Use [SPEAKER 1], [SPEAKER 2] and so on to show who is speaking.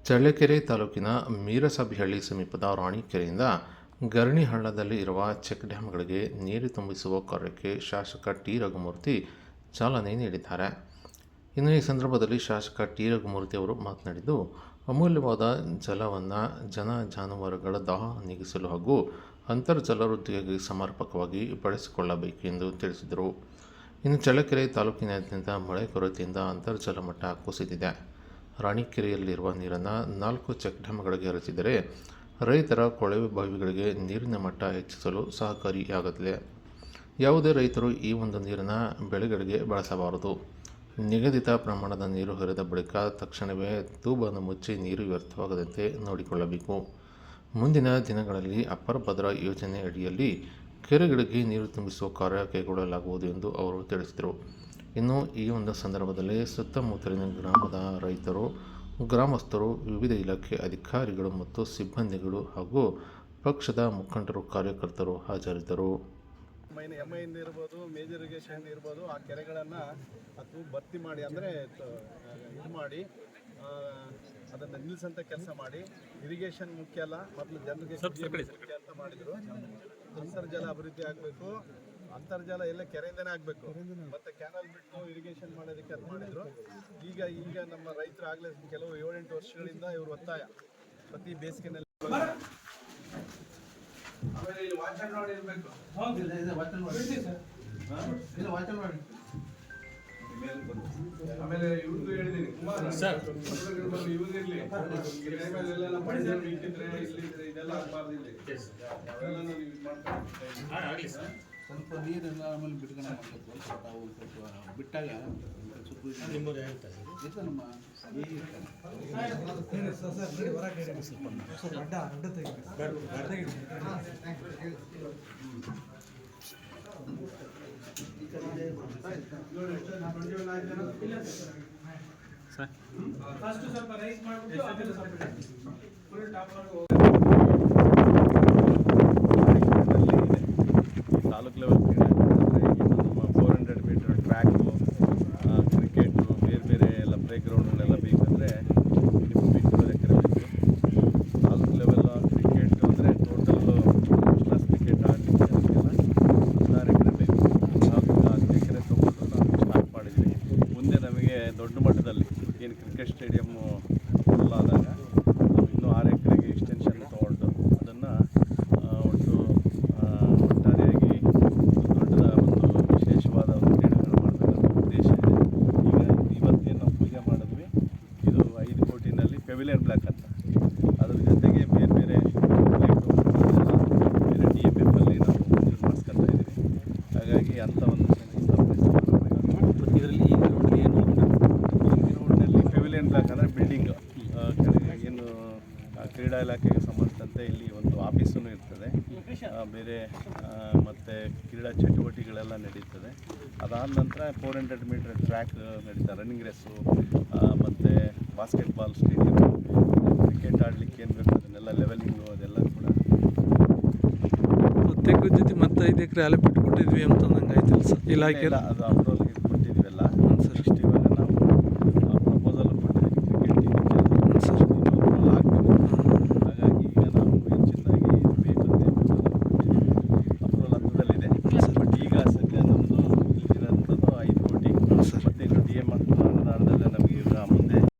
[SPEAKER 1] ಚಳ್ಳಕೆರೆ ತಾಲೂಕಿನ ಮೀರಸಭಿಹಳ್ಳಿ ಸಮೀಪದ ರಾಣಿಕೆರೆಯಿಂದ ಗರಣಿ ಹಳ್ಳದಲ್ಲಿ ಇರುವ ಚೆಕ್ ಡ್ಯಾಂಗಳಿಗೆ ನೀರು ತುಂಬಿಸುವ ಕಾರ್ಯಕ್ಕೆ ಶಾಸಕ ಟಿ ರಘುಮೂರ್ತಿ ಚಾಲನೆ ನೀಡಿದ್ದಾರೆ. ಇನ್ನು ಈ ಸಂದರ್ಭದಲ್ಲಿ ಶಾಸಕ ಟಿ ರಘುಮೂರ್ತಿ ಅವರು ಮಾತನಾಡಿದ್ದು, ಅಮೂಲ್ಯವಾದ ಜಲವನ್ನು ಜನ ಜಾನುವಾರುಗಳ ದಾಹ ನೀಗಿಸಲು ಹಾಗೂ ಅಂತರ್ಜಲ ವೃದ್ಧಿಗಾಗಿ ಸಮರ್ಪಕವಾಗಿ ಬಳಸಿಕೊಳ್ಳಬೇಕು ಎಂದು ತಿಳಿಸಿದರು. ಇನ್ನು ಚಳ್ಳಕೆರೆ ತಾಲೂಕಿನಾದ್ಯಂತ ಮಳೆ ಕೊರತೆಯಿಂದ ಅಂತರ್ಜಲ ಮಟ್ಟ ಕುಸಿದಿದೆ. ರಾಣಿಕೆರೆಯಲ್ಲಿರುವ ನೀರನ್ನು 4 ಚೆಕ್ ಡ್ಯಾಂಗಳಿಗೆ ಹರಿಸಿದರೆ ರೈತರ ಕೊಳವೆ ಬಾವಿಗಳಿಗೆ ನೀರಿನ ಮಟ್ಟ ಹೆಚ್ಚಿಸಲು ಸಹಕಾರಿಯಾಗಲಿದೆ. ಯಾವುದೇ ರೈತರು ಈ ಒಂದು ನೀರನ್ನು ಬೆಳೆಗಳಿಗೆ ಬಳಸಬಾರದು. ನಿಗದಿತ ಪ್ರಮಾಣದ ನೀರು ಹರಿದ ಬಳಿಕ ತಕ್ಷಣವೇ ತೂಬನ್ನು ಮುಚ್ಚಿ ನೀರು ವ್ಯರ್ಥವಾಗದಂತೆ ನೋಡಿಕೊಳ್ಳಬೇಕು. ಮುಂದಿನ ದಿನಗಳಲ್ಲಿ ಅಪ್ಪರ ಭದ್ರಾ ಯೋಜನೆ ಅಡಿಯಲ್ಲಿ ಕೆರೆಗಳಿಗೆ ನೀರು ತುಂಬಿಸುವ ಕಾರ್ಯ ಕೈಗೊಳ್ಳಲಾಗುವುದು ಎಂದು ಅವರು ತಿಳಿಸಿದರು. ಇನ್ನು ಈ ಒಂದು ಸಂದರ್ಭದಲ್ಲಿ ಸುತ್ತಮುತ್ತಲಿನ ಗ್ರಾಮದ ರೈತರು, ಗ್ರಾಮಸ್ಥರು, ವಿವಿಧ ಇಲಾಖೆ ಅಧಿಕಾರಿಗಳು ಮತ್ತು ಸಿಬ್ಬಂದಿಗಳು ಹಾಗೂ ಪಕ್ಷದ ಮುಖಂಡರು, ಕಾರ್ಯಕರ್ತರು ಹಾಜರಿದ್ದರು.
[SPEAKER 2] MIN ಇರ್ಬೋದು, ಮೇಜರ್ ಇರಿಗೇಷನ್ ಇರ್ಬೋದು, ಆ ಕೆರೆಗಳನ್ನು ಅದು ಭರ್ತಿ ಮಾಡಿ ಅಂದರೆ ಇದು ಮಾಡಿ ಅದನ್ನು ನಿಲ್ಲಿಸಂತ ಕೆಲಸ ಮಾಡಿ, ಇರಿಗೇಷನ್ ಮುಖ್ಯ ಅಲ್ಲ, ಮೊದಲು ಜನರಿಗೆ ಮುಖ್ಯ ಅಂತ ಮಾಡಿದರು. ಅಂತರ್ಜಲ ಅಭಿವೃದ್ಧಿ ಆಗಬೇಕು, ಅಂತರ್ಜಲ ಎಲ್ಲ ಕೆರೆಯಿಂದನೇ ಆಗಬೇಕು, ಮತ್ತು ಕ್ಯಾನಲ್ ಬಿಟ್ಟು ಇರಿಗೇಷನ್ ಮಾಡೋದಕ್ಕೆ ಅದು ಮಾಡಿದರು. ಈಗ ನಮ್ಮ ರೈತರು ಆಗಲೇ ಕೆಲವು 7-8 ವರ್ಷಗಳಿಂದ ಇವರು ಒತ್ತಾಯ ಪ್ರತಿ ಬೇಸಿಗೆನಲ್ಲಿ ಆಮೇಲೆ ಇಲ್ಲಿ ವಾಚನ್ ರೋಡ್ ಇರಬೇಕು. ಆಮೇಲೆ ಇವ್ರದ್ದು ಹೇಳಿದ್ದೀನಿ ಕುಮಾರ್ ಸರ್, ಇವ್ರಿರ್ಲಿ ಟೈಮಲ್ಲೆಲ್ಲ ಪರಿಸರ ಇಟ್ಟಿದ್ರೆ ಇಲ್ಲಿದ್ರೆ ಇದೆಲ್ಲ ಆಗಬಾರ್ದು. ಇಲ್ಲಿ ಅವೆಲ್ಲ ನಾವು ಯೂಸ್ ಮಾಡ್ತೀವಿ.
[SPEAKER 3] ಸ್ವಲ್ಪ ನೀರೆಲ್ಲ ಆಮೇಲೆ ಬಿಟ್ಕೊಂಡು ಮಾಡಬೇಕು. ಸ್ವಲ್ಪ ಬಿಟ್ಟಾಗ ನಿಮಗೆ ಹೇಳ್ತಾರೆ ನಮ್ಮ
[SPEAKER 2] ತಾಲೂಕು ಲೆವೆಲ್ ಕ್ರೀಡೆ ಅಂದರೆ ನಮ್ಮ 400 ಮೀಟರ್ ಟ್ರ್ಯಾಕು, ಕ್ರಿಕೆಟು, ಬೇರೆ ಬೇರೆ ಎಲ್ಲ ಪ್ಲೇ ಗ್ರೌಂಡ್ಗಳೆಲ್ಲ ಬೇಕಂದರೆ 50 ಎಕರೆ ಬೇಕು. ತಾಲೂಕು ಲೆವೆಲ್ ಕ್ರಿಕೆಟ್ ಅಂದರೆ ಟೋಟಲ್ಲು ಕ್ಲಾಸ್ ಕ್ರಿಕೆಟ್ ಆಡಲಿಕ್ಕೆ ಅದಕ್ಕೆಲ್ಲ 16 ಎಕರೆ ಬೇಕು. ನಾವು 10 ಎಕರೆ ತೊಗೊಂಡು ನಾವು ಸ್ಟಾರ್ಟ್ ಮಾಡಿದ್ವಿ. ಮುಂದೆ ನಮಗೆ ದೊಡ್ಡ ಮಟ್ಟದಲ್ಲಿ ಏನು ಕ್ರಿಕೆಟ್ ಸ್ಟೇಡಿಯಮ್ಮು ಫುಲ್ ಆದಾಗ ನಾವು ಇನ್ನೂ 6 ಎಕರೆಗೆ ಎಕ್ಸ್ಟೆನ್ಷನ್ ತೊಗೊಂಡು ಅದನ್ನು ಒಟ್ಟಾರೆಯಾಗಿ ದೊಡ್ಡ ಒಂದು ವಿಶೇಷವಾದ ಒಂದು ಕ್ರೀಡೆಗಳು ಮಾಡಬೇಕಂತ ಉದ್ದೇಶ ಇದೆ. ಈಗ ಇವತ್ತೇನು ನಾವು ಪೂಜೆ ಮಾಡಿದ್ವಿ, ಇದು 5 ಕೋಟಿನಲ್ಲಿ ಪೆವಿಲಿಯನ್ ಬ್ಲಾಕ್ ಅಂತ. ಅದ್ರ ಜೊತೆಗೆ ಬೇರೆ ಬೇರೆ ಬೇರೆ DMF ಅಲ್ಲಿ ನಾವು ಮಾಡಿಸ್ಕೊತಾ ಇದ್ದೀವಿ. ಹಾಗಾಗಿ ಅಂಥ ಒಂದು
[SPEAKER 3] ಇದರಲ್ಲಿ ಈ
[SPEAKER 2] ಗ್ರೌಂಡ್ನಲ್ಲಿ ಪೆವಿಲಿಯನ್ ಬ್ಲಾಕ್ ಅಂದರೆ ಬಿಲ್ಡಿಂಗ್ ಏನು ಕ್ರೀಡಾ ಇಲಾಖೆಗೆ ಸಂಬಂಧಿಸಿದಂತೆ ಇಲ್ಲಿ ಒಂದು ಆಫೀಸೂ ಇರ್ತದೆ, ಬೇರೆ ಮತ್ತು ಕ್ರೀಡಾ ಚಟುವಟಿಕೆಗಳೆಲ್ಲ ನಡೀತದೆ. ಅದಾದ ನಂತರ 400 ಮೀಟರ್ ಟ್ರ್ಯಾಕ್ ನಡೀತಾ, ರನ್ನಿಂಗ್ ರೇಸು, ಮತ್ತು ಬಾಸ್ಕೆಟ್ಬಾಲ್ ಸ್ಟೇಡಿಯಂ, ಕ್ರಿಕೆಟ್ ಆಡಲಿಕ್ಕೆ ಏನು ಬೇಕು ಅದನ್ನೆಲ್ಲ ಲೆವೆಲಿಂಗು ಅದೆಲ್ಲ ಕೂಡ
[SPEAKER 4] ತೆಗ್ಗದ ಜೊತೆ ಮತ್ತೆ 5 ಎಕರೆ ಅಲೆ ಬಿಟ್ಕೊಟ್ಟಿದ್ವಿ ಅಂತಂದಂಗೆ ಆಯ್ತಲ್ಲ ಸರ್ ಇಲಾಖೆ.
[SPEAKER 2] ಅದು